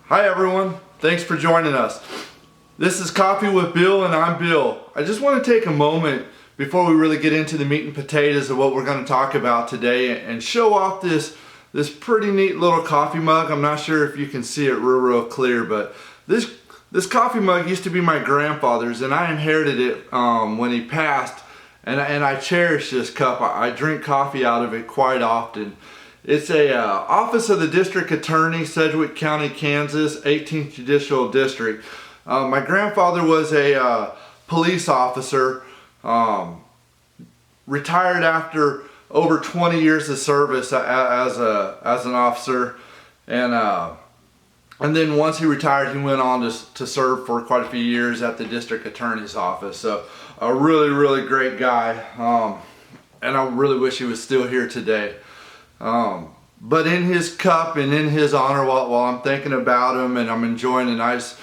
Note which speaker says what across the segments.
Speaker 1: Hi everyone, thanks for joining us. This is Coffee with Bill and I'm Bill. I just want to take a moment before we really get into the meat and potatoes of what we're going to talk about today and show off this pretty neat little coffee mug. I'm not sure if you can see it real clear, but this coffee mug used to be my grandfather's and I inherited it when he passed, and I cherish this cup. I drink coffee out of it quite often. It's a Office of the District Attorney, Sedgwick County, Kansas, 18th Judicial District. My grandfather was a police officer, retired after over 20 years of service as an officer, and then once he retired, he went on to serve for quite a few years at the District Attorney's Office. So a really great guy, and I really wish he was still here today. But in his cup and in his honor, while I'm thinking about him and I'm enjoying a nice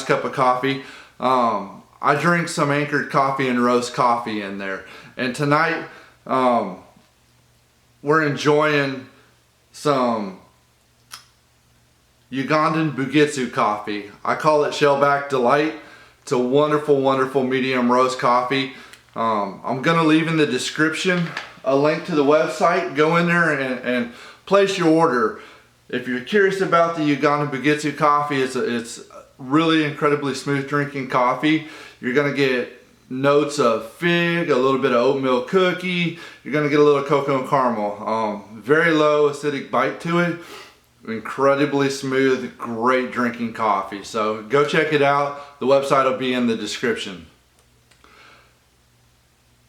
Speaker 1: cup of coffee, I drink some Anchored Coffee and Roast Coffee in there. And tonight, we're enjoying some Ugandan Bugitsu coffee. I call it Shellback Delight. It's a wonderful medium roast coffee. I'm gonna leave in the description a link to the website. Go in there and place your order. If you're curious about the Ugandan Bugitsu coffee, it's really incredibly smooth drinking coffee. You're gonna get notes of fig, a little bit of oatmeal cookie. You're gonna get a little cocoa and caramel. Very low acidic bite to it. Incredibly smooth, great drinking coffee. So go check it out. The website will be in the description.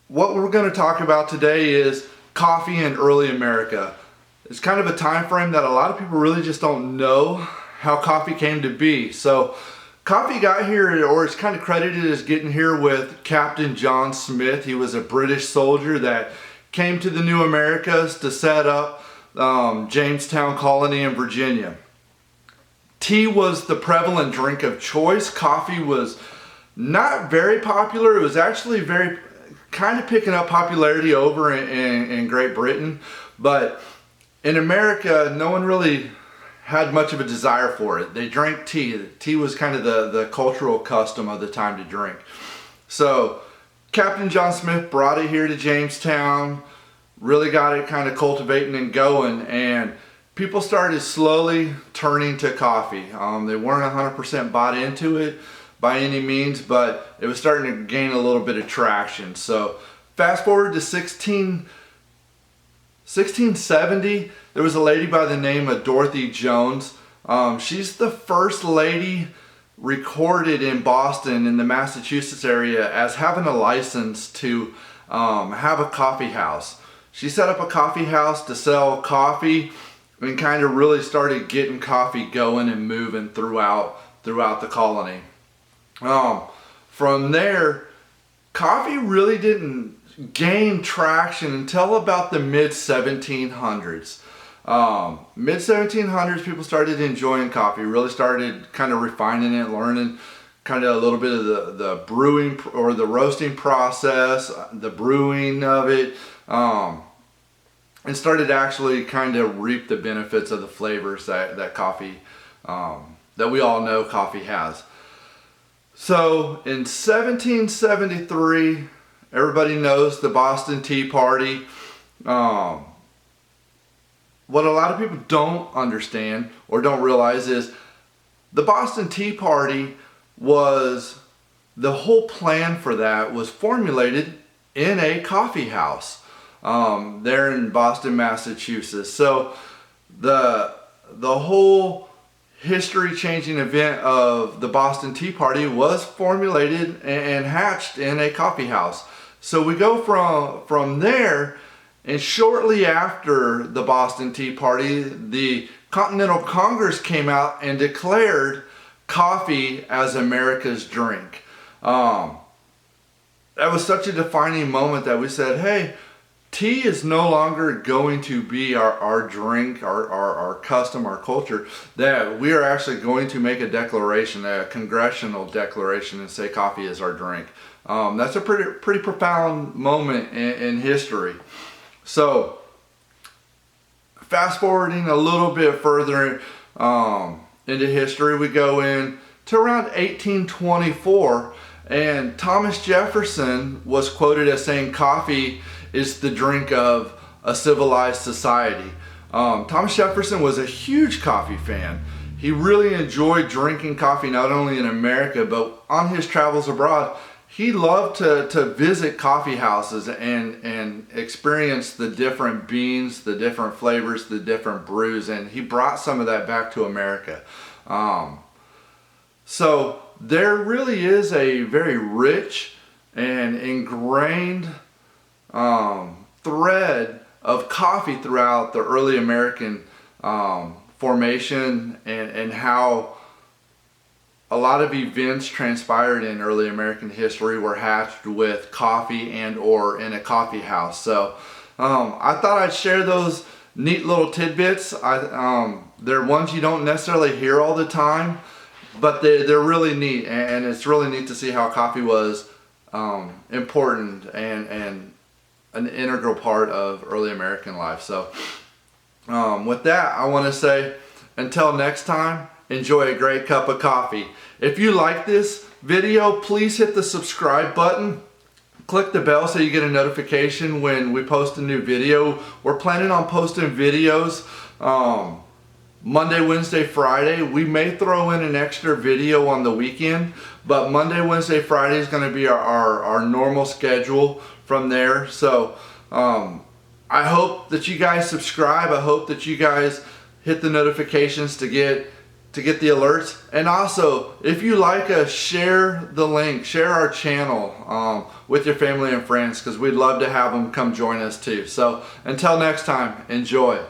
Speaker 1: What we're going to talk about today is coffee in early America. It's kind of a time frame that a lot of people really just don't know how coffee came to be. So coffee got here, or it's kind of credited as getting here with Captain John Smith. He was a British soldier that came to the New Americas to set up Jamestown Colony in Virginia. Tea was the prevalent drink of choice. Coffee was not very popular. It was actually kind of picking up popularity over in Great Britain, but in America, no one really had much of a desire for it. They drank tea. Tea was kind of the cultural custom of the time to drink. So Captain John Smith brought it here to Jamestown, really got it kind of cultivating and going, and people started slowly turning to coffee. They weren't 100% bought into it by any means, but it was starting to gain a little bit of traction. So fast forward to 1670, there was a lady by the name of Dorothy Jones. She's the first lady recorded in Boston in the Massachusetts area as having a license to have a coffee house. She set up a coffee house to sell coffee and kind of really started getting coffee going and moving throughout the colony. From there, coffee really didn't gain traction until about the mid-1700s. Mid-1700s, people started enjoying coffee, really started kind of refining it, learning kind of a little bit of the brewing or the roasting process, the brewing of it, and started actually kind of reap the benefits of the flavors that coffee, that we all know coffee has. So in 1773, everybody knows the Boston Tea Party. What a lot of people don't understand or don't realize is the Boston Tea Party was, the whole plan for that was formulated in a coffee house there in Boston, Massachusetts. So the whole history-changing event of the Boston Tea Party was formulated and hatched in a coffee house. So we go from there, and shortly after the Boston Tea Party, the Continental Congress came out and declared coffee as America's drink. That was such a defining moment that we said, hey, tea is no longer going to be our drink, our custom, our culture, that we are actually going to make a declaration, a congressional declaration, and say coffee is our drink. That's a pretty profound moment in history. So fast forwarding a little bit further, into history, we go in to around 1824, and Thomas Jefferson was quoted as saying coffee is the drink of a civilized society. Thomas Jefferson was a huge coffee fan. He really enjoyed drinking coffee not only in America, but on his travels abroad. He loved to visit coffee houses and experience the different beans, the different flavors, the different brews, and he brought some of that back to America. So there really is a very rich and ingrained thread of coffee throughout the early American formation, and how a lot of events transpired in early American history were hatched with coffee and or in a coffee house. So I thought I'd share those neat little tidbits. They're ones you don't necessarily hear all the time, but they're really neat, and it's really neat to see how coffee was important and an integral part of early American life. So with that, I want to say until next time, enjoy a great cup of coffee. If you like this video, please hit the subscribe button. Click the bell so you get a notification when we post a new video. We're planning on posting videos Monday, Wednesday, Friday. We may throw in an extra video on the weekend, but Monday, Wednesday, Friday is going to be our normal schedule from there. So I hope that you guys subscribe. I hope that you guys hit the notifications to get the alerts. And also, if you like us, share the link, share our channel with your family and friends, because we'd love to have them come join us too. So until next time, enjoy.